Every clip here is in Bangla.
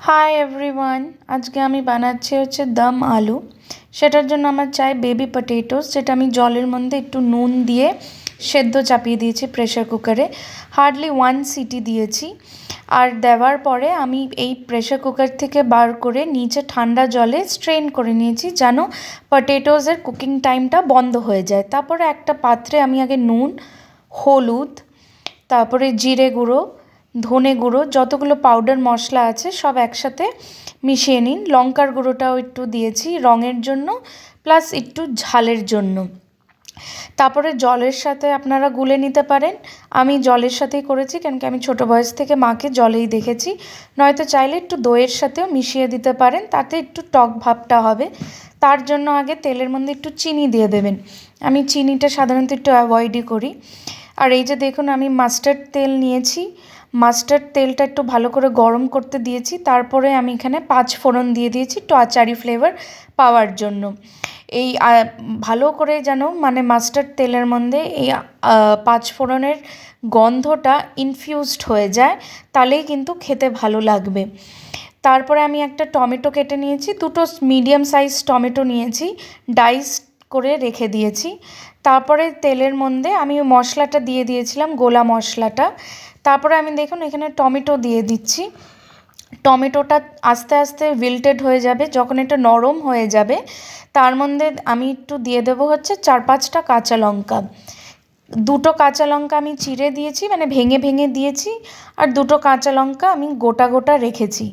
হাই এভরিওয়ান, আজকে আমি বানাচ্ছি হচ্ছে দম আলু। সেটার জন্য আমার চাই বেবি পটেটোস, যেটা আমি জলের মধ্যে একটু নুন দিয়ে সেদ্ধ চাপিয়ে দিয়েছি প্রেশার কুকারে। হার্ডলি 1 সিটি দিয়েছি। আর দেওয়ার পরে আমি এই প্রেশার কুকার থেকে বার করে নিচে ঠান্ডা জলে স্ট্রেন করে নিয়েছি, যেন পটেটোসের কুকিং টাইমটা বন্ধ হয়ে যায়। তারপরে একটা পাত্রে আমি আগে নুন, হলুদ, তারপরে জিরে গুঁড়ো, ধনে গুঁড়ো, যতগুলো পাউডার মশলা আছে সব একসাথে মিশিয়ে নিন। লঙ্কার গুঁড়োটাও একটু দিয়েছি রঙের জন্য, প্লাস একটু ঝালের জন্য। তারপরে জলের সাথে আপনারা গুলে নিতে পারেন। আমি জলের সাথেই করেছি, কেন কি আমি ছোটো বয়স থেকে মাকে জলেই দেখেছি। নয়তো চাইলে একটু দইয়ের সাথেও মিশিয়ে দিতে পারেন, তাতে একটু টক ভাবটা হবে। তার জন্য আগে তেলের মধ্যে একটু চিনি দিয়ে দেবেন। আমি চিনিটা সাধারণত একটু অ্যাভয়েডই করি। আর এই যে দেখুন, আমি মাস্টার্ড তেল নিয়েছি। মাস্টার্ড তেলটা একটু ভালো করে গরম করতে দিয়েছি। তারপরে আমি এখানে 5 ফোড়ন দিয়ে দিয়েছি একটু আচারি ফ্লেভার পাওয়ার জন্য। এই ভালো করে যেন মাস্টার্ড তেলের মধ্যে এই 5 ফোড়নের গন্ধটা ইনফিউজড হয়ে যায়, তাহলেই কিন্তু খেতে ভালো লাগবে। তারপরে আমি একটা টমেটো কেটে নিয়েছি, দুটো মিডিয়াম সাইজ টমেটো নিয়েছি, ডাইস করে রেখে দিয়েছি। তারপরে তেলের মধ্যে আমি মশলাটা দিয়ে দিয়েছিলাম, গোলা মশলাটা। তারপরে আমি দেখুন এখানে টমেটো দিয়ে দিচ্ছি। টমেটোটা আস্তে আস্তে উইল্টেড হয়ে যাবে, যখন এটা নরম হয়ে যাবে তার মধ্যে আমি একটু দিয়ে দেবো হচ্ছে 4-5টা কাঁচা লঙ্কা। 2টো কাঁচা লঙ্কা আমি চিড়ে দিয়েছি, ভেঙে ভেঙে দিয়েছি। আর 2টো কাঁচা লঙ্কা আমি গোটা গোটা রেখেছি।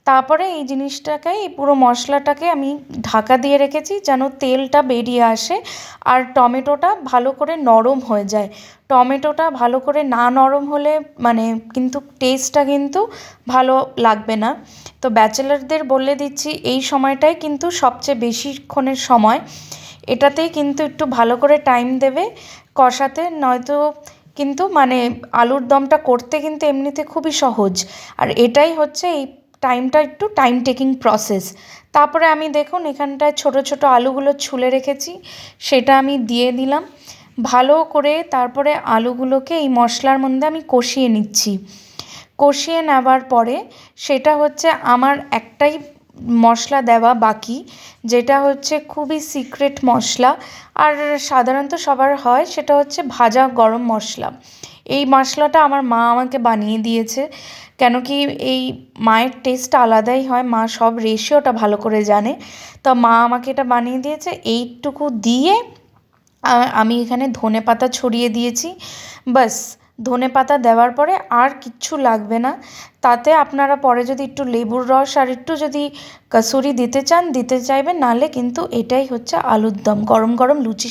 তারপরে এই জিনিসটাকে, এই পুরো মশলাটাকে আমি ঢাকা দিয়ে রেখেছি, যেন তেলটা বেরিয়ে আসে আর টমেটোটা ভালো করে নরম হয়ে যায়। টমেটোটা ভালো করে না নরম হলে কিন্তু টেস্টটা কিন্তু ভালো লাগবে না। তো ব্যাচেলারদের বলে দিচ্ছি, এই সময়টাই কিন্তু সবচেয়ে বেশিক্ষণের সময়। এটাতেই কিন্তু একটু ভালো করে টাইম দেবে কষাতে, নয়তো কিন্তু আলুর দমটা করতে কিন্তু এমনিতে খুবই সহজ। আর এটাই হচ্ছে এই টাইমটা একটু টাইম টেকিং প্রসেস। তারপরে আমি দেখুন এখানটায় ছোট ছোট আলুগুলো ছুলে রেখেছি, সেটা আমি দিয়ে দিলাম ভালো করে। তারপরে আলুগুলোকে এই মশলার মধ্যে আমি কষিয়ে নিচ্ছি। কষিয়ে নেওয়ার পরে সেটা হচ্ছে আমার একটাই মশলা দেওয়া বাকি, যেটা হচ্ছে খুবই সিক্রেট মশলা, আর সাধারণত সবার হয়, সেটা হচ্ছে ভাজা গরম মশলা। এই মশলাটা আমার মা আমাকে বানিয়ে দিয়েছে, কেন কি এই মায়ের টেস্ট আলাদাই হয়, মা সব রেশিওটা ভালো করে জানে। তো মা আমাকে এটা বানিয়ে দিয়েছে। এইটুকু দিয়ে আমি এখানে ধনেপাতা ছড়িয়ে দিয়েছি। বাস, ধনেপাতা দেওয়ার পরে আর কিচ্ছু লাগবে না। তাতে আপনারা পরে যদি একটু লেবুর রস আর একটু যদি কসুরি দিতে চান দিতে চাইবেন, নাহলে কিন্তু এটাই হচ্ছে আলুর দম গরম গরম লুচি